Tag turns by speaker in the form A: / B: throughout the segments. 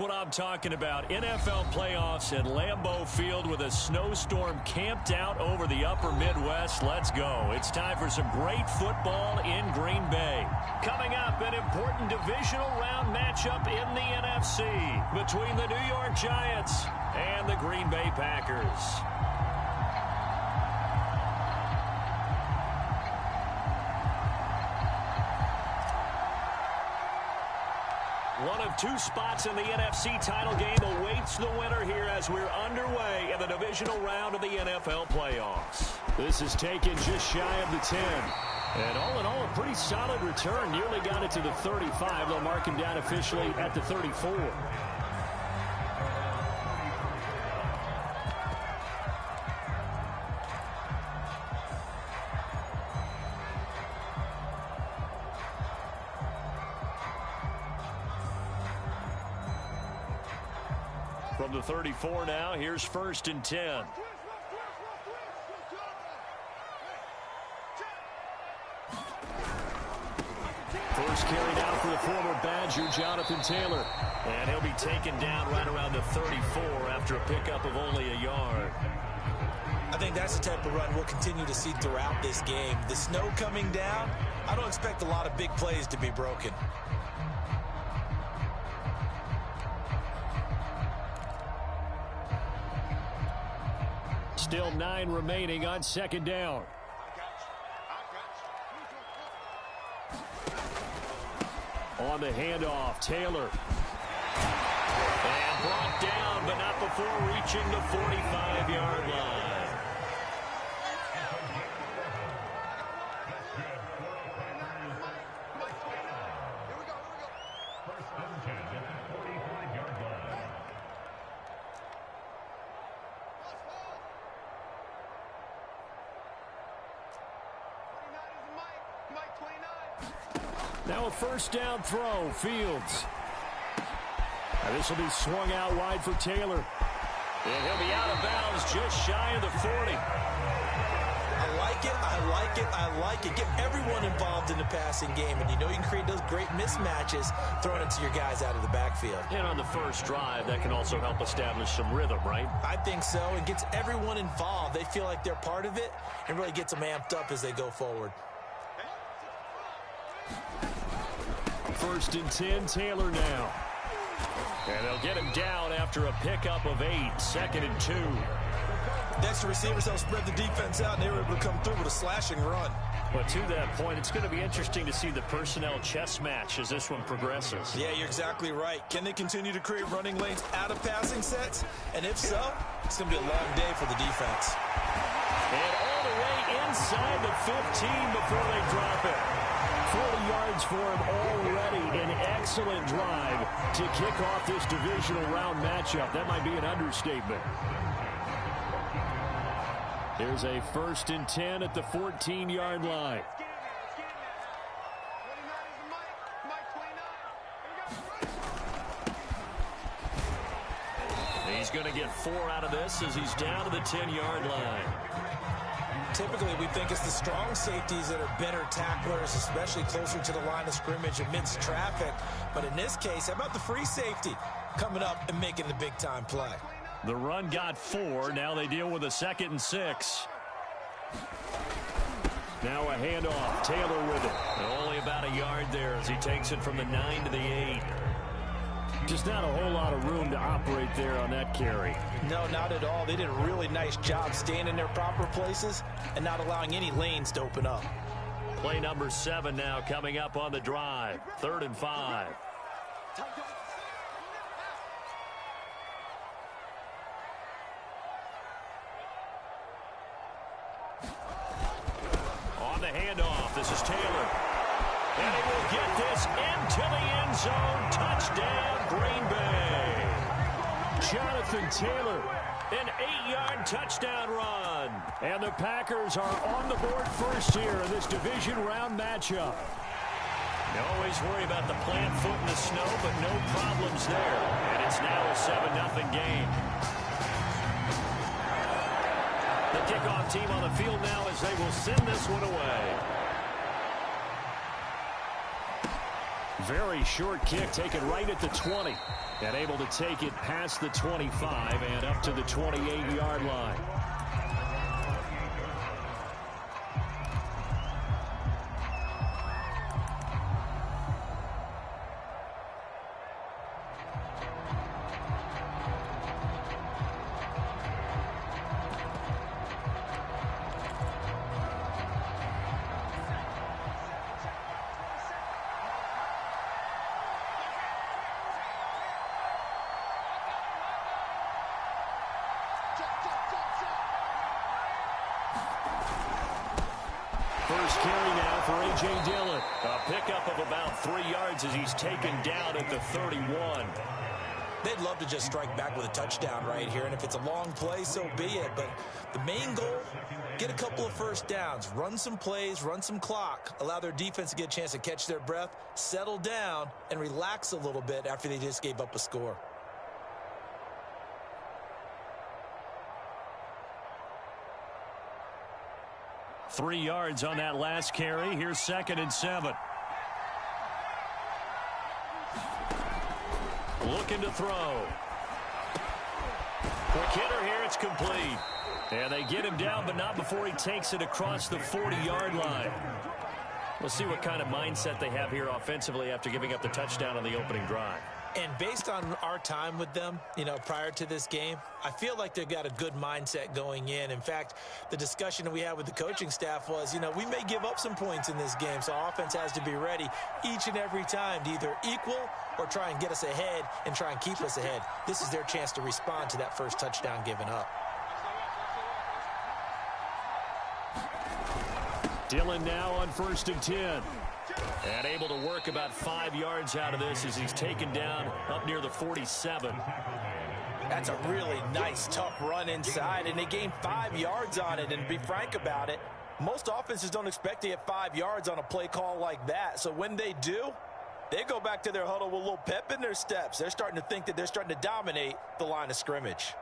A: what I'm talking about. NFL playoffs at Lambeau Field with a snowstorm camped out over the upper Midwest. Let's go. It's time for some great football in Green Bay. Coming up, an important divisional round matchup in the NFC between the New York Giants and the Green Bay Packers. One of two spots in the NFC title game awaits the winner here as we're underway in the divisional round of the NFL playoffs. This is taken just shy of the 10. And all in all, a pretty solid return. Nearly got it to the 35. They'll mark him down officially at the 34. From the 34 now, here's 1st and 10. First carry down for the former Badger, Jonathan Taylor. And he'll be taken down right around the 34 after a pickup of only a yard.
B: I think that's the type of run we'll continue to see throughout this game. The snow coming down, I don't expect a lot of big plays to be broken.
A: Still 9 remaining on 2nd down. On the handoff, Taylor. And brought down, but not before reaching the 45-yard line. Now a 1st down throw, Fields. Now this will be swung out wide for Taylor. And he'll be out of bounds just shy of the 40.
B: I like it, I like it, I like it. Get everyone involved in the passing game, and you know you can create those great mismatches throwing it to your guys out of the backfield.
A: And on the first drive, that can also help establish some rhythm, right?
B: I think so. It gets everyone involved. They feel like they're part of it, and really gets them amped up as they go forward.
A: 1st and 10, Taylor now. And they'll get him down after a pickup of 8, 2nd and 2.
B: The extra receivers help spread the defense out, and they were able to come through with a slashing run.
A: But to that point, it's going to be interesting to see the personnel chess match as this one progresses.
B: Yeah, you're exactly right. Can they continue to create running lanes out of passing sets? And if so, it's going to be a long day for the defense.
A: And all the way inside the 15 before they drop it. 40 yards for him already. An excellent drive to kick off this divisional round matchup. That might be an understatement. Here's a 1st and 10 at the 14-yard line. He's going to get 4 out of this as he's down to the 10-yard line.
B: Typically, we think it's the strong safeties that are better tacklers, especially closer to the line of scrimmage amidst traffic. But in this case, how about the free safety coming up and making the big-time play?
A: The run got 4. Now they deal with a 2nd and 6. Now a handoff. Taylor with it. Only about a yard there as he takes it from the 9 to the 8. Just not a whole lot of room to operate there on that carry.
B: No, not at all. They did a really nice job staying in their proper places and not allowing any lanes to open up.
A: Play number 7 now coming up on the drive. 3rd and 5. On the handoff, this is Taylor. And he will get this into the end zone. Touchdown, Green Bay. Jonathan Taylor, an 8-yard touchdown run. And the Packers are on the board first here in this division round matchup. You always worry about the plant foot in the snow, but no problems there. And it's now a 7-0 game. The kickoff team on the field now as they will send this one away. Very short kick taken right at the 20. And able to take it past the 25 and up to the 28-yard line. First carry now for A.J. Dillon. A pickup of about 3 yards as he's taken down at the 31.
B: They'd love to just strike back with a touchdown right here, and if it's a long play, so be it. But the main goal, get a couple of first downs, run some plays, run some clock, allow their defense to get a chance to catch their breath, settle down, and relax a little bit after they just gave up a score.
A: Three yards on that last carry. Here's 2nd and 7. Looking to throw. Quick hitter here. It's complete. And they get him down, but not before he takes it across the 40-yard line. We'll see what kind of mindset they have here offensively after giving up the touchdown on the opening drive.
B: And based on our time with them, prior to this game, I feel like they've got a good mindset going in. In fact, the discussion that we had with the coaching staff was, we may give up some points in this game, so our offense has to be ready each and every time to either equal or try and get us ahead and try and keep us ahead. This is their chance to respond to that first touchdown given up.
A: Dillon now on 1st and 10. And able to work about 5 yards out of this as he's taken down up near the 47.
B: That's a really nice, tough run inside, and they gained 5 yards on it. And to be frank about it, most offenses don't expect to get 5 yards on a play call like that. So when they do, they go back to their huddle with a little pep in their steps. They're starting to think that they're starting to dominate the line of scrimmage.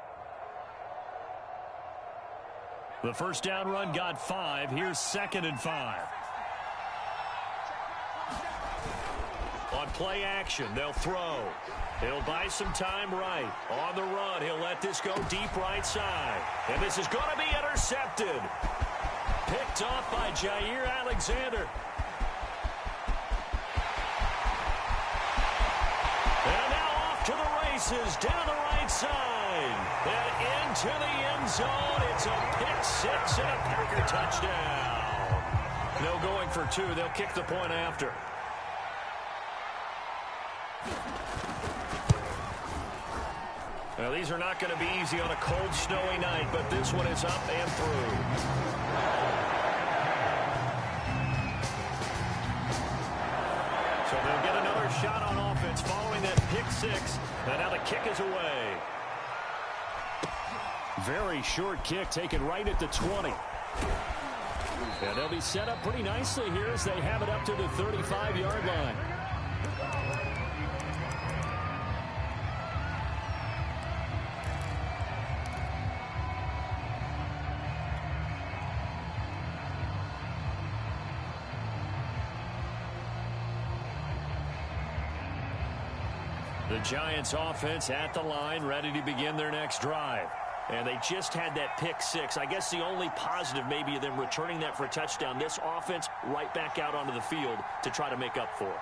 A: The first down run got 5. Here's 2nd and 5. On play action, they'll throw. He'll buy some time right. On the run, he'll let this go deep right side. And this is going to be intercepted. Picked off by Jair Alexander. And now off to the races, down the right side. And into the end zone. It's a pick six and a Packer touchdown. No going for 2. They'll kick the point after. Well, these are not going to be easy on a cold, snowy night, but this one is up and through. So they'll get another shot on offense following that pick six. And now the kick is away. Very short kick taken right at the 20. And they'll be set up pretty nicely here as they have it up to the 35-yard line. The Giants offense at the line, ready to begin their next drive. And they just had that pick six. I guess the only positive maybe of them returning that for a touchdown. This offense right back out onto the field to try to make up for it.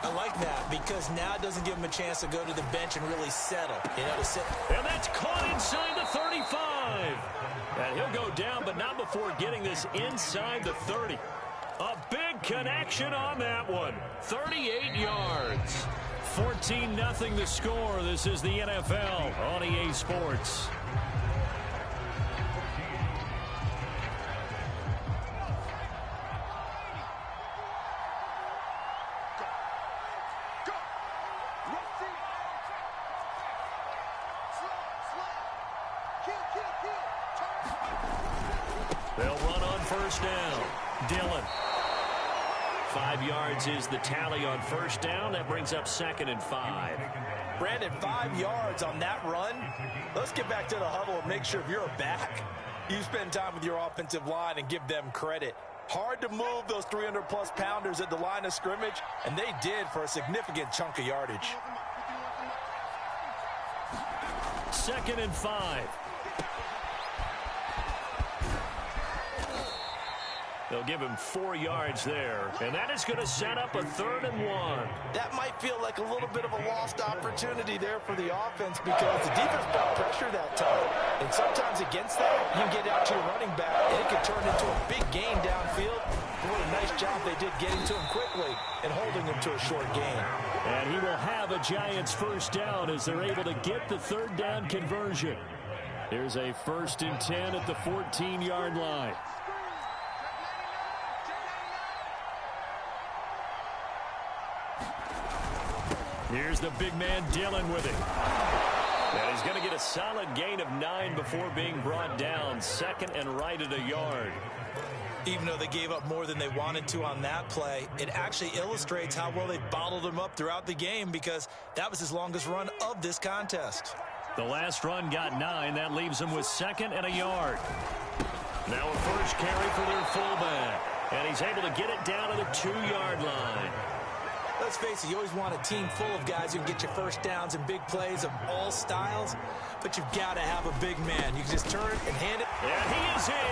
B: I like that because now it doesn't give him a chance to go to the bench and really settle. To sit.
A: And that's caught inside the 35. And he'll go down, but not before getting this inside the 30. A big connection on that one. 38 yards. 14-0 the score. This is the NFL on EA Sports. They'll run on first down. Dillon. 5 yards is the tally on first down. That brings up 2nd and 5.
B: Brandon, 5 yards on that run. Let's get back to the huddle and make sure if you're a back, you spend time with your offensive line and give them credit. Hard to move those 300-plus pounders at the line of scrimmage, and they did for a significant chunk of yardage.
A: 2nd and 5. They'll give him 4 yards there, and that is going to set up a 3rd and 1.
B: That might feel like a little bit of a lost opportunity there for the offense because the defense brought pressure that time. And sometimes against that, you can get out to your running back, and it can turn into a big gain downfield. What a nice job they did getting to him quickly and holding him to a short gain.
A: And he will have a Giants 1st down as they're able to get the 3rd down conversion. Here's a 1st and 10 at the 14-yard line. Here's the big man Dillon with it. And he's going to get a solid gain of 9 before being brought down. 2nd and right at a yard.
B: Even though they gave up more than they wanted to on that play, it actually illustrates how well they bottled him up throughout the game because that was his longest run of this contest.
A: The last run got 9. That leaves him with 2nd and a yard. Now a 1st carry for their fullback. And he's able to get it down to the 2-yard line.
B: Let's face it, you always want a team full of guys who can get you 1st downs and big plays of all styles, but you've got to have a big man. You can just turn it and hand it.
A: And he is in.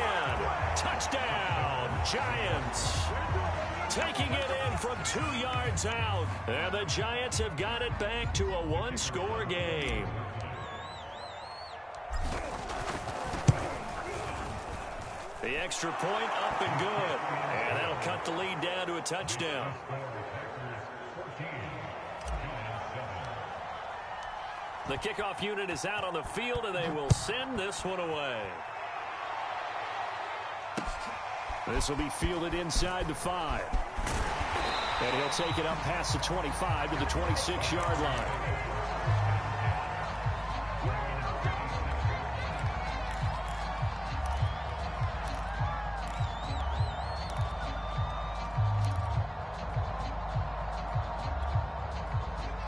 A: Touchdown, Giants. Taking it in from 2 yards out. And the Giants have got it back to a 1-score game. The extra point up and good. And that'll cut the lead down to a touchdown. The kickoff unit is out on the field, and they will send this one away. This will be fielded inside the 5. And he'll take it up past the 25 to the 26-yard line.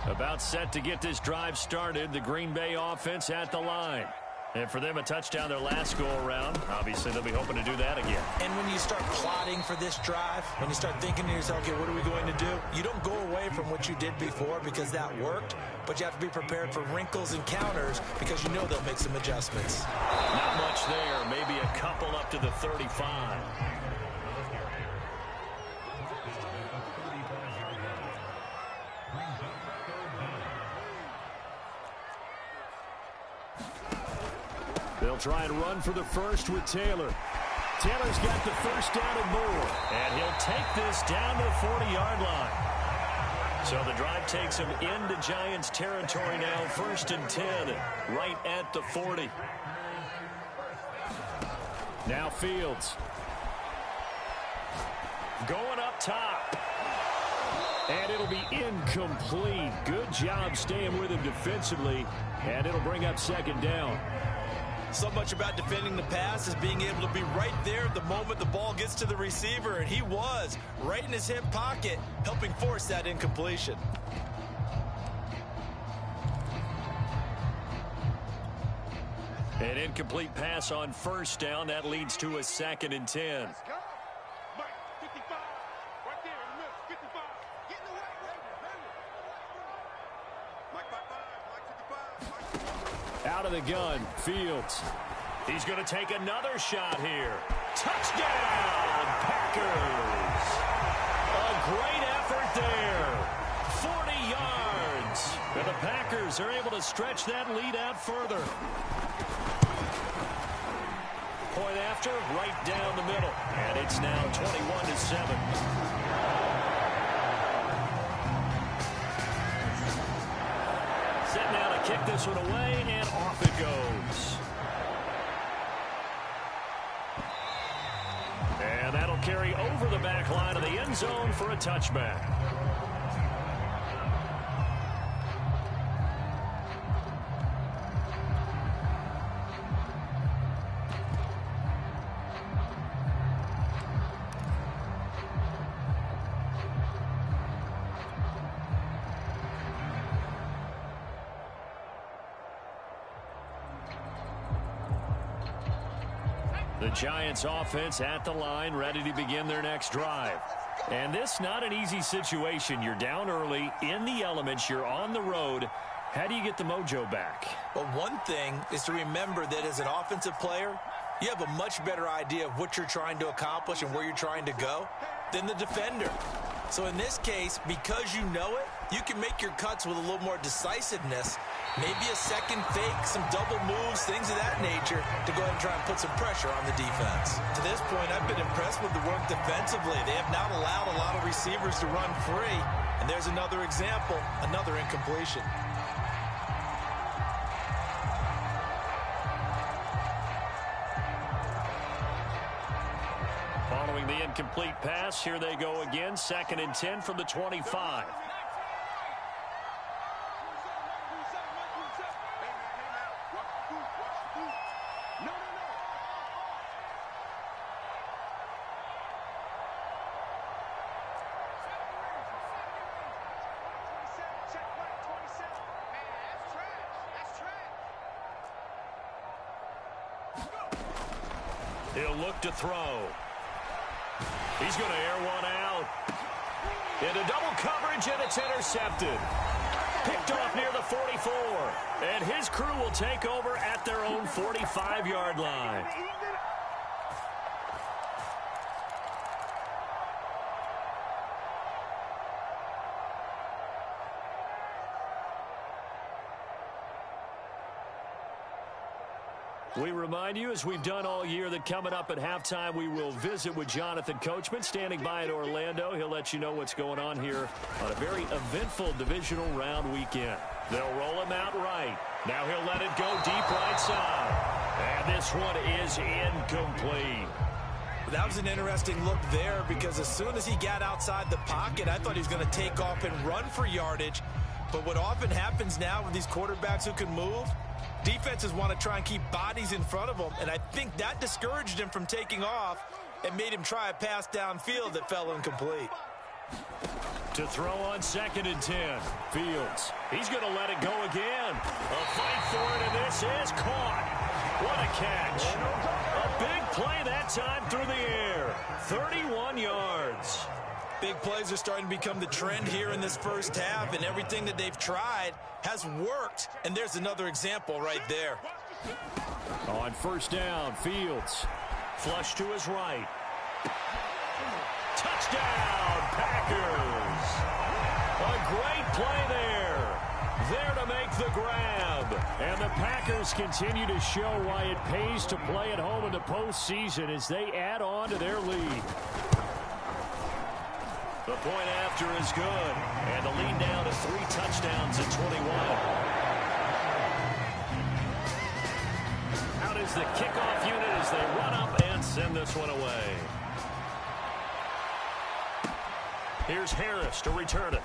A: About set to get this drive started. The Green Bay offense at the line. And for them, a touchdown their last go-around. Obviously, they'll be hoping to do that again.
B: And when you start plotting for this drive, when you start thinking to yourself, okay, what are we going to do? You don't go away from what you did before because that worked, but you have to be prepared for wrinkles and counters because you know they'll make some adjustments.
A: Not much there. Maybe a couple up to the 35. They'll try and run for the 1st with Taylor. Taylor's got the 1st down and more. And he'll take this down to the 40-yard line. So the drive takes him into Giants territory now. 1st and 10, right at the 40. Now Fields. Going up top. And it'll be incomplete. Good job staying with him defensively. And it'll bring up 2nd down.
B: So much about defending the pass is being able to be right there the moment the ball gets to the receiver, and he was right in his hip pocket, helping force that incompletion.
A: An incomplete pass on 1st down. That leads to a 2nd and 10. Out of the gun, Fields. He's going to take another shot here. Touchdown, Packers. A great effort there. 40 yards. And the Packers are able to stretch that lead out further. Point after, right down the middle. And it's now 21-7. Set now to kick this one away, and off it goes. And that'll carry over the back line of the end zone for a touchback. The Giants offense at the line, ready to begin their next drive. And this not an easy situation. You're down early, in the elements, you're on the road. How do you get the mojo back?
B: Well, one thing is to remember that as an offensive player, you have a much better idea of what you're trying to accomplish and where you're trying to go than the defender. So in this case, because you know it, you can make your cuts with a little more decisiveness. Maybe a second fake, some double moves, things of that nature to go ahead and try and put some pressure on the defense. To this point, I've been impressed with the work defensively. They have not allowed a lot of receivers to run free. And there's another example, another incompletion.
A: Following the incomplete pass, here they go again. 2nd and 10 from the 25. He'll look to throw. He's going to air one out. Into double coverage, and it's intercepted. Picked off near the 44. And his crew will take over at their own 45-yard line. We remind you, as we've done all year, that coming up at halftime, we will visit with Jonathan Coachman, standing by in Orlando. He'll let you know what's going on here on a very eventful divisional round weekend. They'll roll him out right. Now he'll let it go deep right side. And this one is incomplete.
B: That was an interesting look there, because as soon as he got outside the pocket, I thought he was going to take off and run for yardage. But what often happens now with these quarterbacks who can move, defenses want to try and keep bodies in front of them, and I think that discouraged him from taking off and made him try a pass downfield that fell incomplete.
A: To throw on 2nd and 10. Fields. He's going to let it go again. A fight for it, and this is caught. What a catch. A big play that time through the air. 31 yards.
B: Big plays are starting to become the trend here in this first half, and everything that they've tried has worked. And there's another example right there.
A: On 1st down, Fields. Flush to his right. Touchdown, Packers. A great play there. There to make the grab. And the Packers continue to show why it pays to play at home in the postseason as they add on to their lead. The point after is good, and the lead now to 3 touchdowns at 21. Out is the kickoff unit as they run up and send this one away. Here's Harris to return it.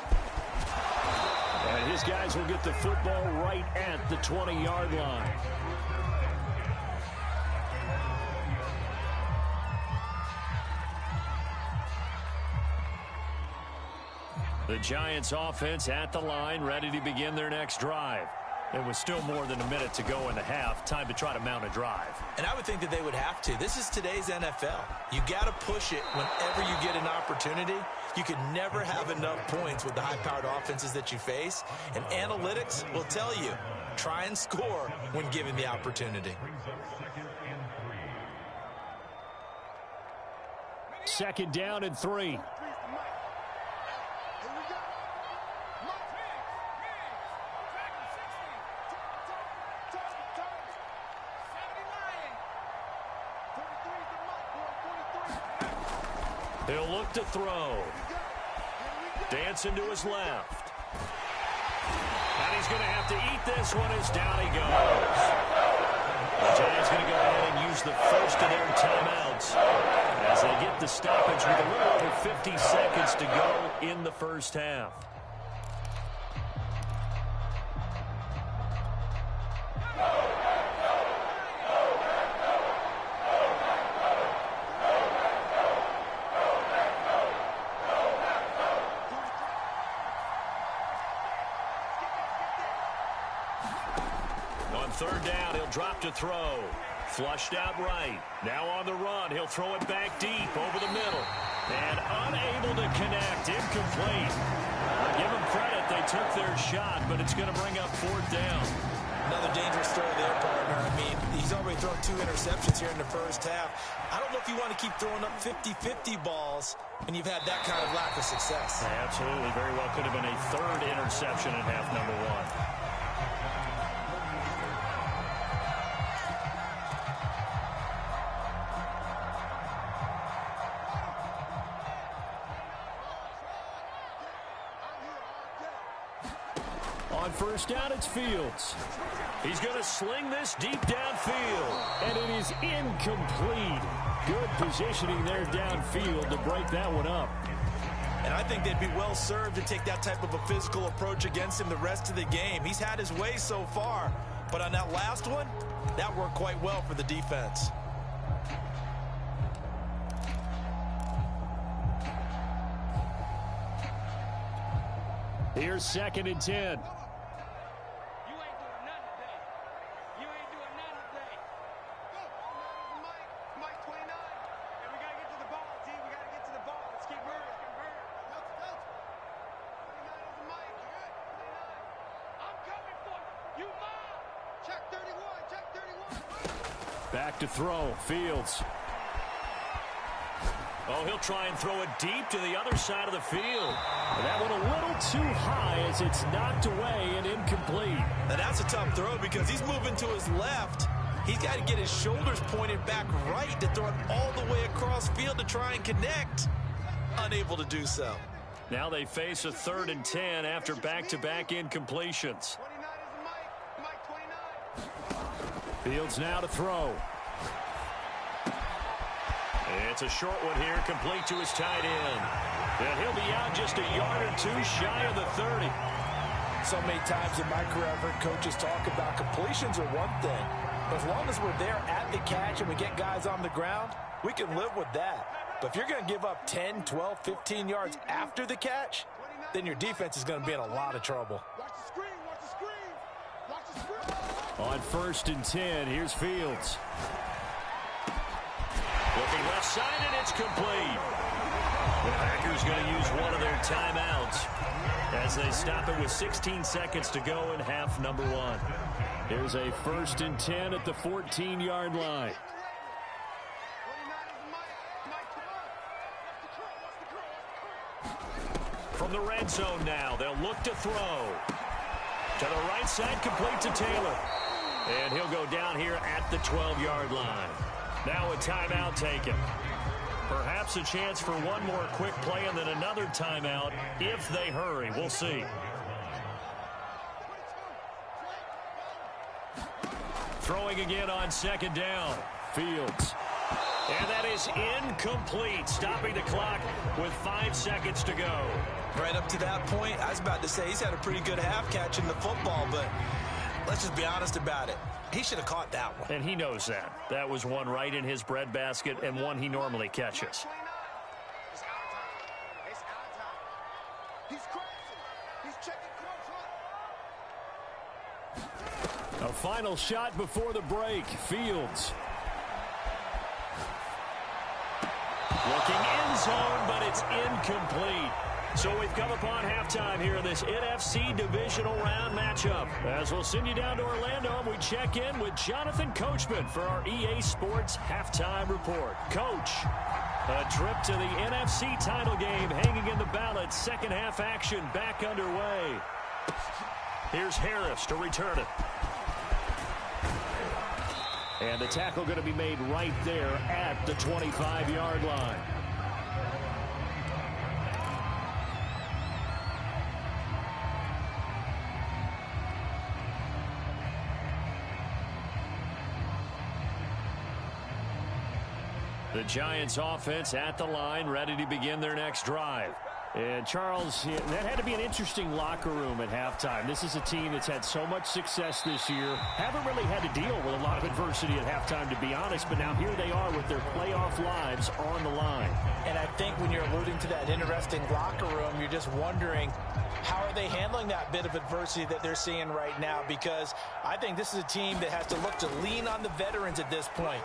A: And his guys will get the football right at the 20-yard line. The Giants offense at the line, ready to begin their next drive. It was still more than a minute to go in the half. Time to try to mount a drive.
B: And I would think that they would have to. This is today's NFL. You got to push it whenever you get an opportunity. You can never have enough points with the high-powered offenses that you face. And analytics will tell you, try and score when given the opportunity.
A: 2nd down and 3. He'll look to throw. Dancing to his left. And he's going to have to eat this one as down he goes. The Giants going to go ahead and use the first of their timeouts as they get the stoppage with a little over 50 seconds to go in the first half. On 3rd down, he'll drop to throw. Flushed out right. Now on the run. He'll throw it back deep over the middle. And unable to connect. Incomplete. Give them credit. They took their shot, but it's going to bring up 4th down.
B: Another dangerous throw there, partner. I mean, he's already thrown 2 interceptions here in the first half. I don't know if you want to keep throwing up 50-50 balls when you've had that kind of lack of success.
A: Absolutely. Very well could have been a 3rd interception in half number 1. On first down, it's Fields. He's going to sling this deep downfield. And it is incomplete. Good positioning there downfield to break that one up.
B: And I think they'd be well served to take that type of a physical approach against him the rest of the game. He's had his way so far. But on that last one, that worked quite well for the defense.
A: Here's 2nd and 10. Back to throw. Fields. Oh, he'll try and throw it deep to the other side of the field. That one a little too high as it's knocked away and incomplete.
B: Now that's a tough throw because he's moving to his left. He's got to get his shoulders pointed back right to throw it all the way across field to try and connect. Unable to do so.
A: Now they face a 3rd and 10 after back-to-back incompletions. Fields now to throw. It's a short one here, complete to his tight end. And he'll be out just a yard or 2 shy of the 30.
B: So many times in my career, I've heard coaches talk about completions are one thing. But as long as we're there at the catch and we get guys on the ground, we can live with that. But if you're going to give up 10, 12, 15 yards after the catch, then your defense is going to be in a lot of trouble.
C: Watch the screen, watch the screen, watch the screen.
A: On 1st and 10, here's Fields. Looking left side, and it's complete. The Packers going to use one of their timeouts as they stop it with 16 seconds to go in half number 1. Here's a 1st and 10 at the 14-yard line. From the red zone now, they'll look to throw. To the right side, complete to Taylor. And he'll go down here at the 12-yard line. Now a timeout taken. Perhaps a chance for one more quick play and then another timeout if they hurry. We'll see. Throwing again on 2nd down. Fields. And that is incomplete, stopping the clock with 5 seconds to go.
B: Right up to that point, I was about to say he's had a pretty good half catching the football, but let's just be honest about it. He should have caught that one.
A: And he knows that. That was one right in his breadbasket and one he normally catches. A final shot before the break. Fields. Looking end zone, but it's incomplete. So we've come upon halftime here in this NFC divisional round matchup. As we'll send you down to Orlando, we check in with Jonathan Coachman for our EA Sports halftime report. Coach, a trip to the NFC title game hanging in the balance. Second half action back underway. Here's Harris to return it. And the tackle going to be made right there at the 25-yard line. The Giants offense at the line, ready to begin their next drive. And, Charles, that had to be an interesting locker room at halftime. This is a team that's had so much success this year. Haven't really had to deal with a lot of adversity at halftime, to be honest. But now here they are with their playoff lives on the line.
B: And I think when you're alluding to that interesting locker room, you're just wondering, how are they handling that bit of adversity that they're seeing right now? Because I think this is a team that has to look to lean on the veterans at this point.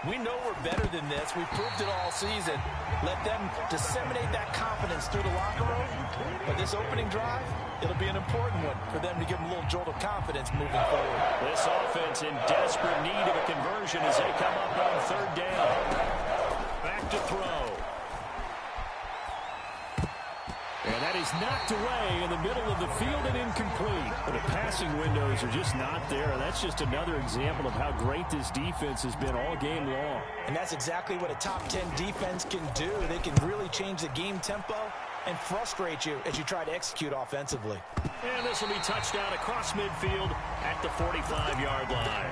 B: We know we're better than this. We've proved it all season. Let them disseminate that confidence through the locker room. But this opening drive, it'll be an important one for them to give them a little jolt of confidence moving forward.
A: This offense in desperate need of a conversion as they come up on third down. Back to throw. And that is knocked away in the middle of the field and incomplete. But the passing windows are just not there. And that's just another example of how great this defense has been all game long.
B: And that's exactly what a top 10 defense can do. They can really change the game tempo and frustrate you as you try to execute offensively.
A: And this will be touchdown across midfield at the 45-yard line.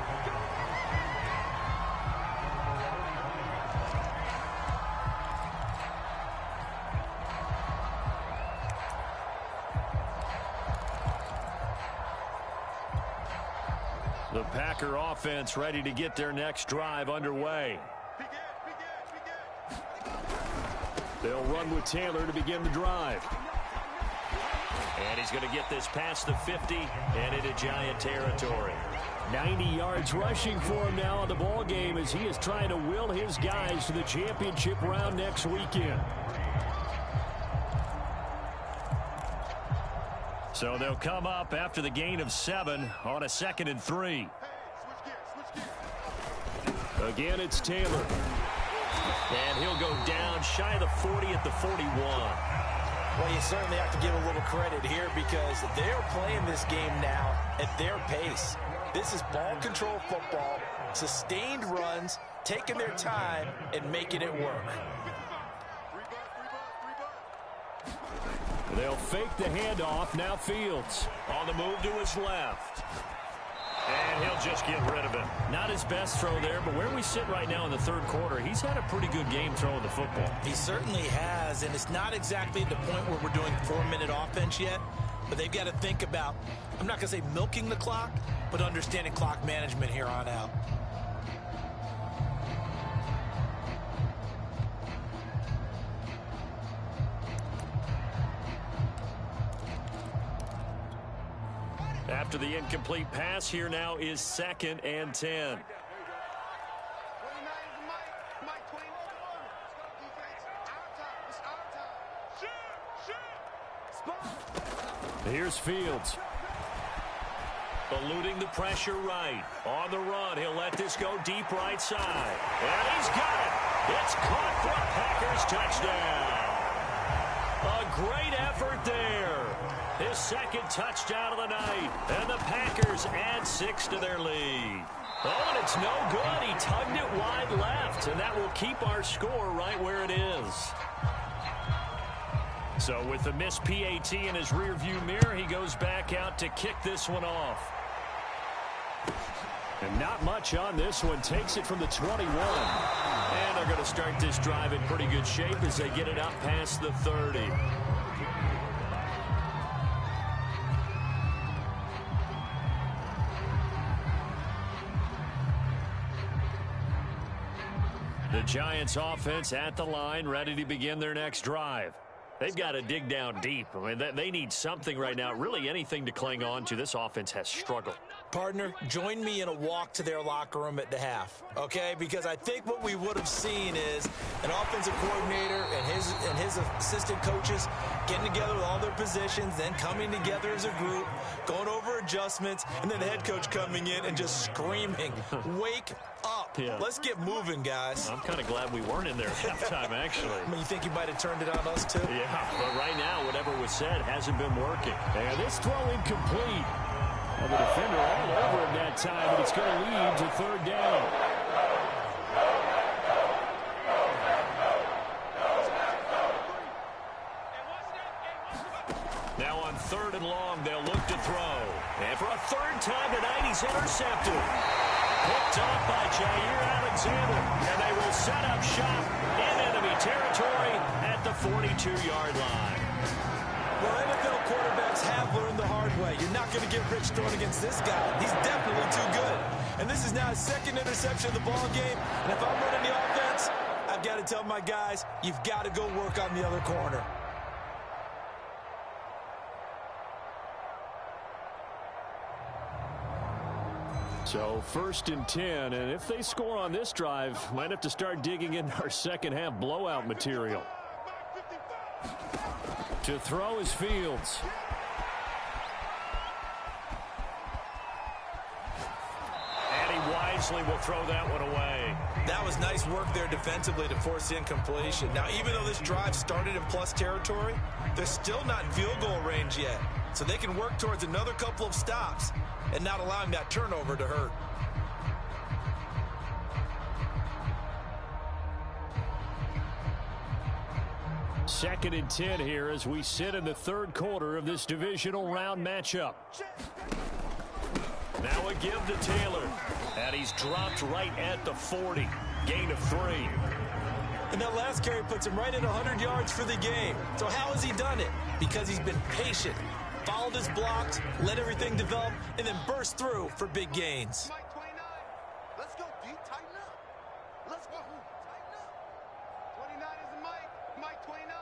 A: The Packer offense ready to get their next drive underway. They'll run with Taylor to begin the drive. And he's going to get this past the 50 and into Giant territory. 90 yards rushing for him now in the ball game as he is trying to will his guys to the championship round next weekend. So they'll come up after the gain of 7 on a 2nd and 3. Again, it's Taylor. And he'll go down shy of the 40 at the 41.
B: Well, you certainly have to give a little credit here because they're playing this game now at their pace. This is ball control football, sustained runs, taking their time and making it work.
A: They'll fake the handoff. Now Fields on the move to his left. And he'll just get rid of it. Not his best throw there, but where we sit right now in the third quarter, he's had a pretty good game throwing the football.
B: He certainly has, and it's not exactly at the point where we're doing 4-minute offense yet, but they've got to think about, I'm not going to say milking the clock, but understanding clock management here on out.
A: After the incomplete pass, here now is 2nd and 10. Here's Fields. Eluding the pressure right. On the run, he'll let this go deep right side. And he's got it. It's caught for a Packers touchdown. A great effort there. His 2nd touchdown of the night. And the Packers add 6 to their lead. Oh, and it's no good. He tugged it wide left, and that will keep our score right where it is. So with the missed PAT in his rearview mirror, he goes back out to kick this one off. And not much on this one. Takes it from the 21. And they're going to start this drive in pretty good shape as they get it out past the 30. The Giants offense at the line, ready to begin their next drive. They've got to dig down deep. I mean, they need something right now, really anything to cling on to. This offense has struggled.
B: Partner, join me in a walk to their locker room at the half, okay? Because I think what we would have seen is an offensive coordinator and his assistant coaches getting together with all their positions, then coming together as a group, going over adjustments, and then the head coach coming in and just screaming, wake up. Yeah. Let's get moving, guys.
A: I'm kind of glad we weren't in there at halftime, actually.
B: I mean, you think you might have turned it on us, too?
A: Yeah, but right now, whatever was said hasn't been working. And this throw incomplete. And the defender all over him that time, but it's going to lead to 3rd down. Now on 3rd and long, they'll look to throw. And for a 3rd time tonight, he's intercepted. Picked off by Jair Alexander. And they will set up shop in enemy territory at the 42-yard line.
B: Well, NFL quarterbacks have learned the hard way. You're not going to get rich throwing against this guy. He's definitely too good. And this is now his second interception of the ball game. And if I'm running the offense, I've got to tell my guys, you've got to go work on the other corner.
A: So 1st and 10, and if they score on this drive, might have to start digging into our second half blowout material. To throw is Fields. And he wisely will throw that one away.
B: That was nice work there defensively to force the incompletion. Now, even though this drive started in plus territory, they're still not in field goal range yet. So they can work towards another couple of stops and not allowing that turnover to hurt.
A: Second and 10 here as we sit in the 3rd quarter of this divisional round matchup. Now a give to Taylor. And he's dropped right at the 40. Gain of 3.
B: And that last carry puts him right at 100 yards for the game. So how has he done it? Because he's been patient, followed his blocks, let everything develop, and then burst through for big gains.
C: Mike 29. Let's go, D. Tighten up. Let's go. Tighten up. 29 is the Mike. Mike 29.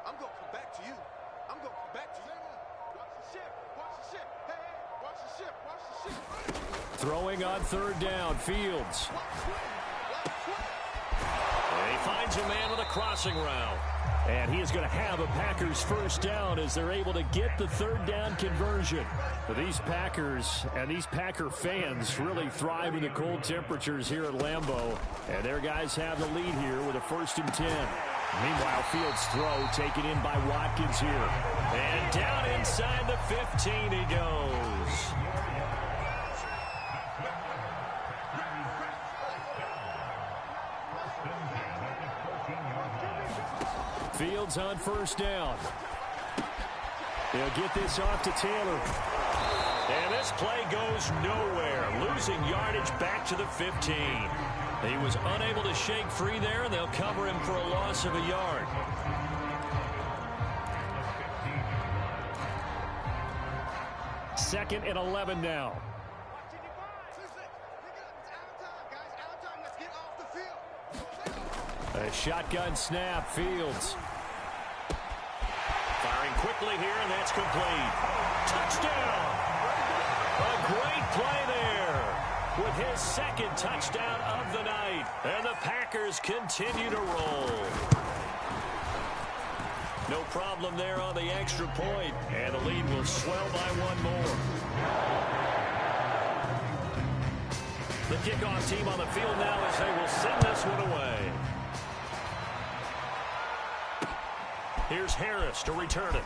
C: I'm going to come back to you. I'm going to come back to you. Watch the ship. Watch the ship. Hey, hey. Watch the ship. Watch the ship.
A: Throwing on 3rd down, Fields. And he finds a man with a crossing route. And he is going to have a Packers 1st down as they're able to get the 3rd down conversion. But these Packers and these Packer fans really thrive in the cold temperatures here at Lambeau. And their guys have the lead here with a 1st and 10. Meanwhile, Fields' throw taken in by Watkins here. And down inside the 15 he goes. Fields on 1st down. He'll get this off to Taylor. And this play goes nowhere. Losing yardage back to the 15. He was unable to shake free there, and they'll cover him for a loss of a yard. Second and 11 now. A shotgun snap, Fields. Firing quickly here, and that's complete. Touchdown! A great play there with his 2nd touchdown of the night. And the Packers continue to roll. No problem there on the extra point, and the lead will swell by 1 more. The kickoff team on the field now as they will send this one away. Here's Harris to return it.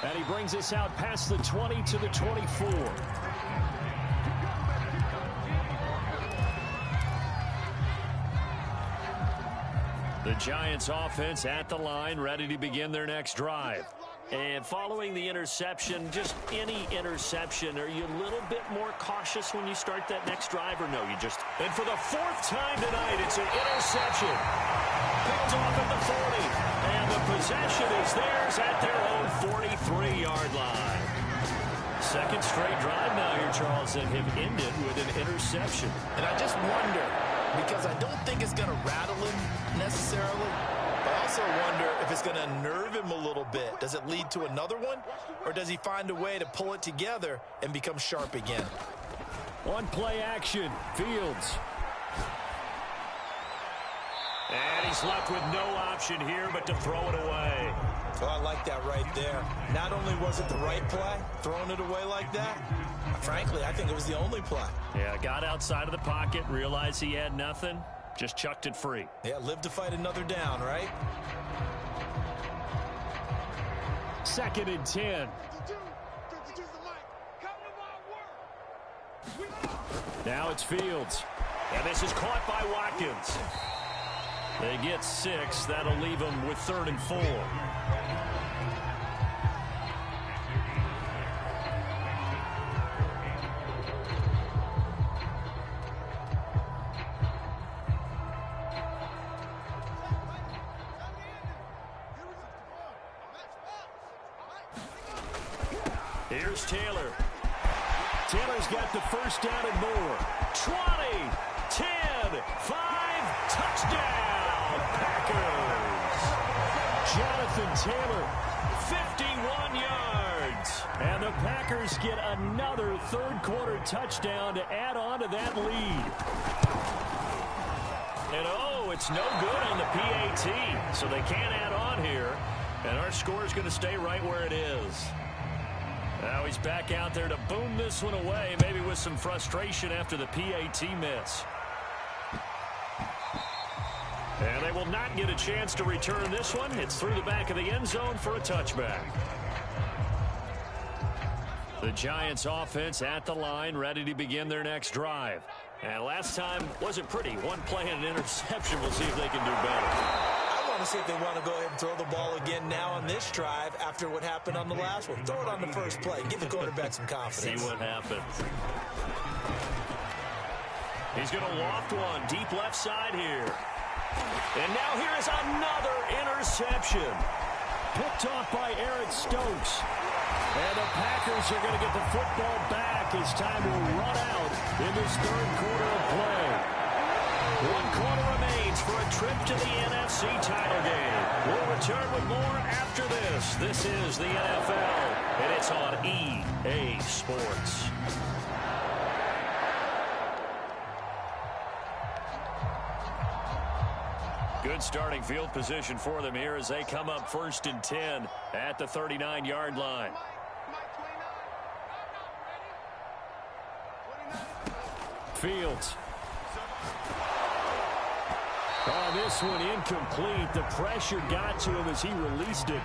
A: And he brings us out past the 20 to the 24. The Giants offense at the line, ready to begin their next drive. And following the interception, just any interception, are you a little bit more cautious when you start that next drive, or no, you just... And for the 4th time tonight, it's an interception. Picked off at the 40, and the possession is theirs at their own 43-yard line. 2nd straight drive now here, Charles, that have ended with an interception.
B: And I just wonder, because I don't think it's going to rattle him necessarily, but I also wonder if it's going to nerve him a little bit. Does it lead to another one, or does he find a way to pull it together and become sharp again?
A: On play action, Fields. And he's left with no option here but to throw it away.
B: Oh, I like that right there. Not only was it the right play, throwing it away like that, frankly, I think it was the only play.
A: Yeah, got outside of the pocket, realized he had nothing, just chucked it free.
B: Yeah, live to fight another down, right?
A: 2nd and 10. Now it's Fields. And this is caught by Watkins. They get 6. That'll leave them with 3rd and 4. Here's Taylor. Taylor's got the first down and more. 20, 10, 5, touchdown, Packers. Jonathan Taylor, 51 yards. And the Packers get another third-quarter touchdown to add on to that lead. And, oh, it's no good on the PAT, so they can't add on here. And our score is going to stay right where it is. Now he's back out there to boom this one away, maybe with some frustration after the PAT miss. And they will not get a chance to return this one. It's through the back of the end zone for a touchback. The Giants offense at the line, ready to begin their next drive. And last time wasn't pretty. One play and an interception. We'll see if they can do better.
B: I want to see if they want to go ahead and throw the ball again now on this drive after what happened on the last one. Throw it on the first play. Give the quarterback some confidence.
A: See what happens. He's going to loft one deep left side here. And now here is another interception. Picked off by Eric Stokes. And the Packers are going to get the football back as time will run out in this third quarter of play. 1 quarter remains for a trip to the NFC title game. We'll return with more after this. This is the NFL, and it's on EA Sports. Good starting field position for them here as they come up 1st and 10 at the 39-yard line. Fields. Oh, this one incomplete. The pressure got to him as he released it.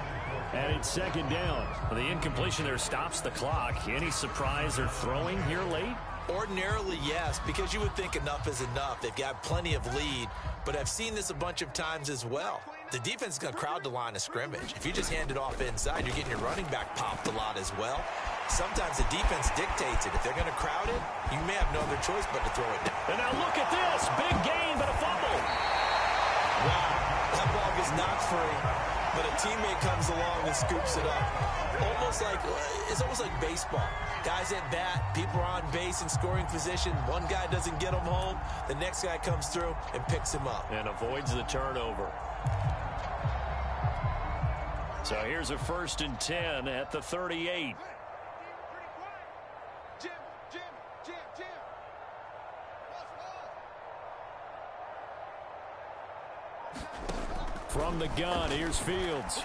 A: And it's 2nd down. The incompletion there stops the clock. Any surprise they're throwing here late?
B: Ordinarily, yes, because you would think enough is enough. They've got plenty of lead, but I've seen this a bunch of times as well. The defense is going to crowd the line of scrimmage. If you just hand it off inside, you're getting your running back popped a lot as well. Sometimes the defense dictates it. If they're going to crowd it, you may have no other choice but to throw it down.
A: And now look at this. Big gain, but a fumble.
B: Wow, that ball gets knocked free, but a teammate comes along and scoops it up. It's almost like baseball. Guys at bat, people are on base in scoring position. One guy doesn't get him home. The next guy comes through and picks him up.
A: And avoids the turnover. So here's a 1st and 10 at the 38. From the gun, here's Fields.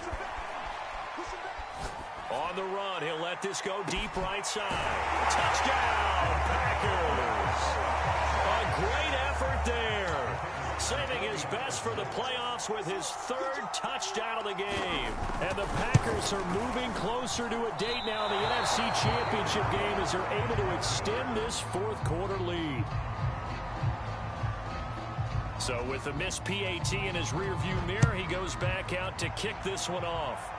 A: On the run, he'll let this go deep right side. Touchdown, Packers! A great effort there. Saving his best for the playoffs with his 3rd touchdown of the game. And the Packers are moving closer to a date now in the NFC Championship game as they're able to extend this 4th quarter lead. So with the missed PAT in his rearview mirror, he goes back out to kick this one off.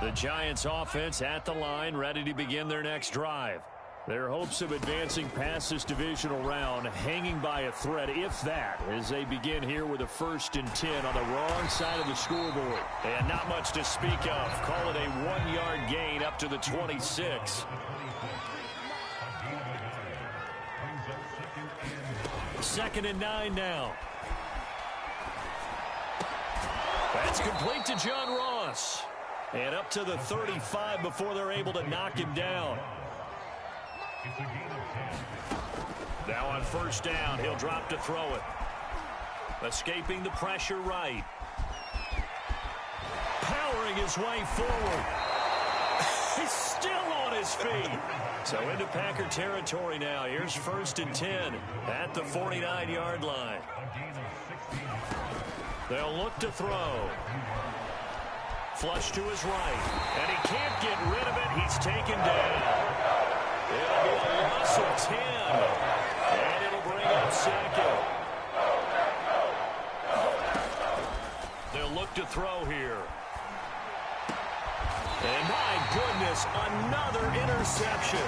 A: The Giants offense at the line, ready to begin their next drive. Their hopes of advancing past this divisional round hanging by a thread, if that, as they begin here with a 1st and 10 on the wrong side of the scoreboard. And not much to speak of. Call it a 1-yard gain up to the 26. Second and 9 now. That's complete to John Ross. And up to the 35 before they're able to knock him down. Now on 1st down, he'll drop to throw it. Escaping the pressure right. Powering his way forward. He's still on his feet. So into Packer territory now. Here's 1st and 10 at the 49-yard line. They'll look to throw. Flush to his right. And he can't get rid of it. He's taken down. It'll be a loss of 10. And it'll bring up 2nd. They'll look to throw here. And my goodness, another interception.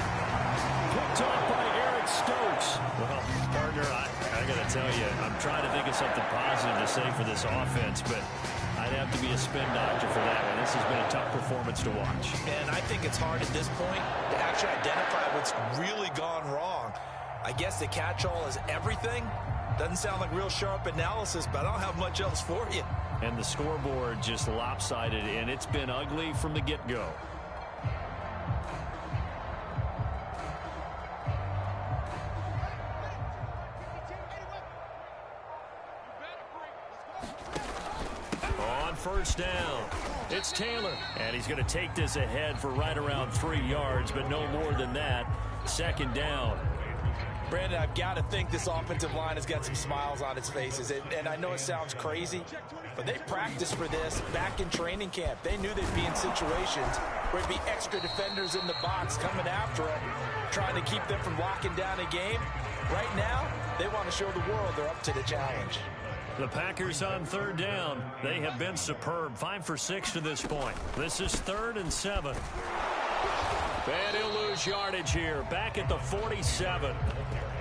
A: Picked off by Eric Stokes.
D: Well, partner, I got to tell you, I'm trying to think of something positive to say for this offense, but I'd have to be a spin doctor for that one. This has been a tough performance to watch.
B: And I think it's hard at this point to actually identify what's really gone wrong. I guess the catch-all is everything. Doesn't sound like real sharp analysis, but I don't have much else for you.
D: And the scoreboard just lopsided, and it's been ugly from the get-go.
A: On first down, it's Taylor. And he's going to take this ahead for right around 3 yards, but no more than that. Second down.
B: Brandon, I've got to think this offensive line has got some smiles on its faces. And I know it sounds crazy, but they practiced for this back in training camp. They knew they'd be in situations where there'd be extra defenders in the box coming after them, trying to keep them from locking down a game. Right now, they want to show the world they're up to the challenge.
A: The Packers on third down. They have been superb. 5 for 6 to this point. This is 3rd and 7. And he'll lose yardage here. Back at the 47.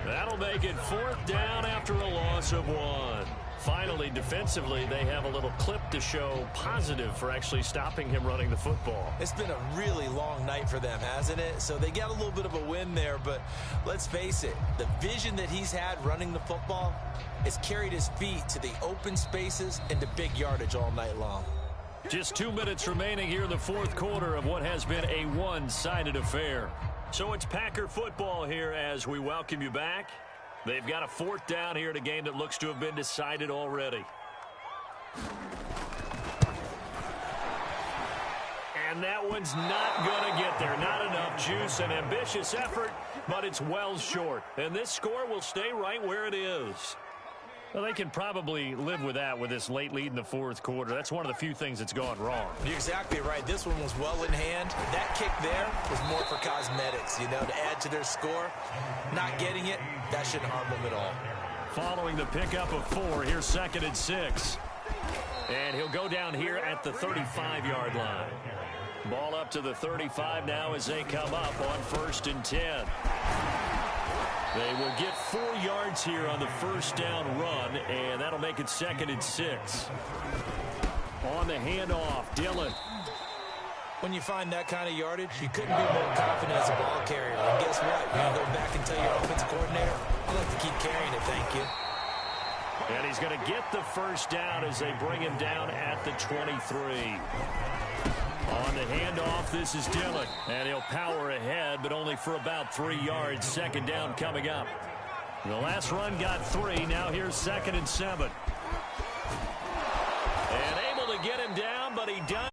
A: That'll make it 4th down after a loss of 1. Finally, defensively, they have a little clip to show positive for actually stopping him running the football.
B: It's been a really long night for them, hasn't it? So they got a little bit of a win there, but let's face it, the vision that he's had running the football has carried his feet to the open spaces and to big yardage all night long.
A: Just 2 minutes remaining here in the 4th quarter of what has been a one-sided affair. So it's Packer football here as we welcome you back. They've got a 4th down here in a game that looks to have been decided already. And that one's not going to get there. Not enough juice. An ambitious effort, but it's well short. And this score will stay right where it is. Well, they can probably live with that with this late lead in the 4th quarter. That's one of the few things that's gone wrong.
B: You're exactly right. This one was well in hand. That kick there was more for cosmetics, you know, to add to their score. Not getting it, that shouldn't harm them at all.
A: Following the pickup of 4, here's 2nd and 6. And he'll go down here at the 35-yard line. Ball up to the 35 now as they come up on 1st and 10. They will get 4 yards here on the 1st down run, and that'll make it 2nd and 6. On the handoff, Dillon.
B: When you find that kind of yardage, you couldn't be more confident as a ball carrier. And guess what? You're going to go back and tell your offensive coordinator, I'd like to keep carrying it, thank you.
A: And he's going to get the 1st down as they bring him down at the 23. On the handoff, this is Dillon. And he'll power ahead, but only for about 3 yards. 2nd down coming up. The last run got 3. Now here's 2nd and 7. And able to get him down, but he does